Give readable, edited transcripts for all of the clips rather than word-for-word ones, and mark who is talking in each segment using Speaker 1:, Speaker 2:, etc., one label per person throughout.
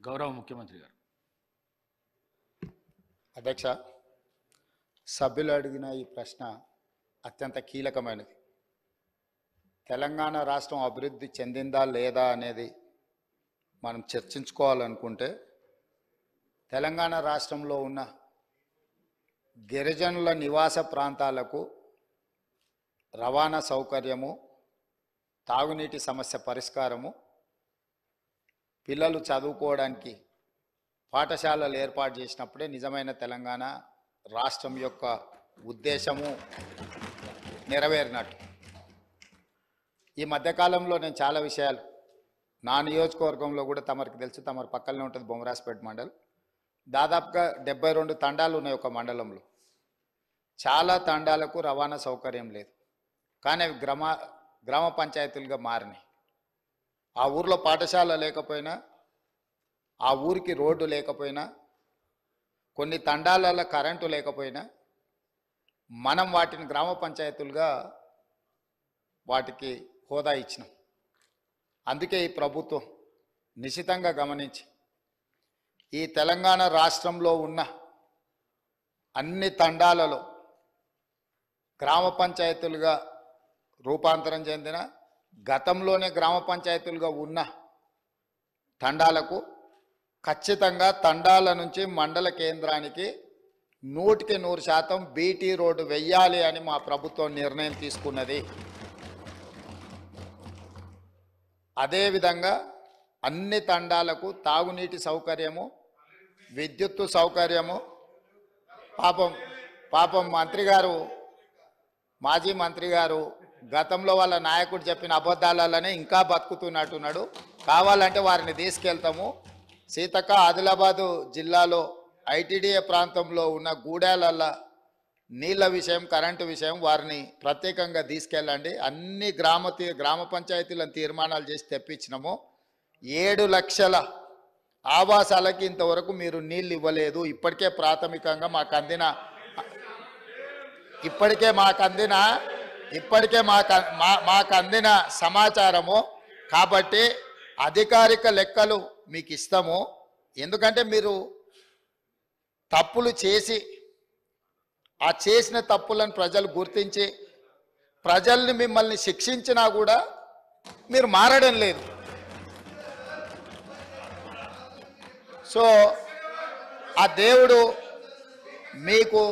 Speaker 1: గౌరవ ముఖ్యమంత్రి గారు.
Speaker 2: అధ్యక్ష, సభ్యులు అడిగిన ఈ ప్రశ్న అత్యంత కీలకమైనది. తెలంగాణ రాష్ట్రం అభివృద్ధి చెందిందా లేదా అనేది మనం చర్చించుకోవాలనుకుంటే తెలంగాణ రాష్ట్రంలో ఉన్న గిరిజనుల నివాస ప్రాంతాలకు రవాణా సౌకర్యము, తాగునీటి సమస్య పరిష్కారము, పిల్లలు చదువుకోవడానికి పాఠశాలలు ఏర్పాటు చేసినప్పుడే నిజమైన తెలంగాణ రాష్ట్రం యొక్క ఉద్దేశము నెరవేరినట్టు. ఈ మధ్యకాలంలో నేను చాలా విషయాలు నా నియోజకవర్గంలో కూడా తమరికి తెలుసు, తమరి పక్కనే ఉంటుంది బొమ్మరాజ్పేట మండల్. దాదాపుగా 72 తండాలు ఉన్నాయి ఒక మండలంలో. చాలా తండాలకు రవాణా సౌకర్యం లేదు, కానీ అవి గ్రామ పంచాయతీలుగా మారినాయి. ఆ ఊర్లో పాఠశాల లేకపోయినా, ఆ ఊరికి రోడ్డు లేకపోయినా, కొన్ని తండాలలో కరెంటు లేకపోయినా మనం వాటిని గ్రామ పంచాయతీలుగా వాటికి హోదా ఇచ్చినాం. అందుకే ఈ ప్రభుత్వం నిశితంగా గమనించి ఈ తెలంగాణ రాష్ట్రంలో ఉన్న అన్ని తండాలలో గ్రామ పంచాయతీలుగా రూపాంతరం చెందిన, గతంలోనే గ్రామ పంచాయతీలుగా ఉన్న తండాలకు ఖచ్చితంగా తండాల నుంచి మండల కేంద్రానికి 100% బీటీ రోడ్డు వెయ్యాలి అని మా ప్రభుత్వం నిర్ణయం తీసుకున్నది. అదేవిధంగా అన్ని తండాలకు తాగునీటి సౌకర్యము, విద్యుత్తు సౌకర్యము. పాపం మంత్రి గారు, మాజీ మంత్రి గారు గతంలో వాళ్ళ నాయకుడు చెప్పిన అబద్ధాలనే ఇంకా బతుకుతున్నట్టున్నాడు. కావాలంటే వారిని తీసుకెళ్తాము. సీతక్క, ఆదిలాబాదు జిల్లాలో ఐటీడీఏ ప్రాంతంలో ఉన్న గూడాలల్ల నీళ్ళ విషయం, కరెంటు విషయం వారిని ప్రత్యేకంగా తీసుకెళ్ళండి. అన్ని గ్రామ పంచాయతీలను తీర్మానాలు చేసి తెప్పించినాము. 7 లక్షల ఆవాసాలకి ఇంతవరకు మీరు నీళ్ళు ఇవ్వలేదు. ఇప్పటికే ప్రాథమికంగా మాకు అందిన సమాచారము. కాబట్టి అధికారిక లెక్కలు మీకు ఇస్తాము. ఎందుకంటే మీరు తప్పులు చేసి ఆ చేసిన తప్పులను ప్రజలు గుర్తించి ప్రజల్ని మిమ్మల్ని శిక్షించినా కూడా మీరు మారడం లేదు. సో ఆ దేవుడు మీకు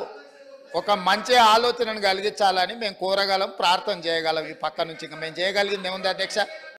Speaker 2: ఒక మంచి ఆలోచనను కలిగించాలని మేము కోరగలం, ప్రార్థన చేయగలం. ఈ పక్క నుంచి ఇంకా మేము చేయగలిగింది ఏముంది అధ్యక్ష?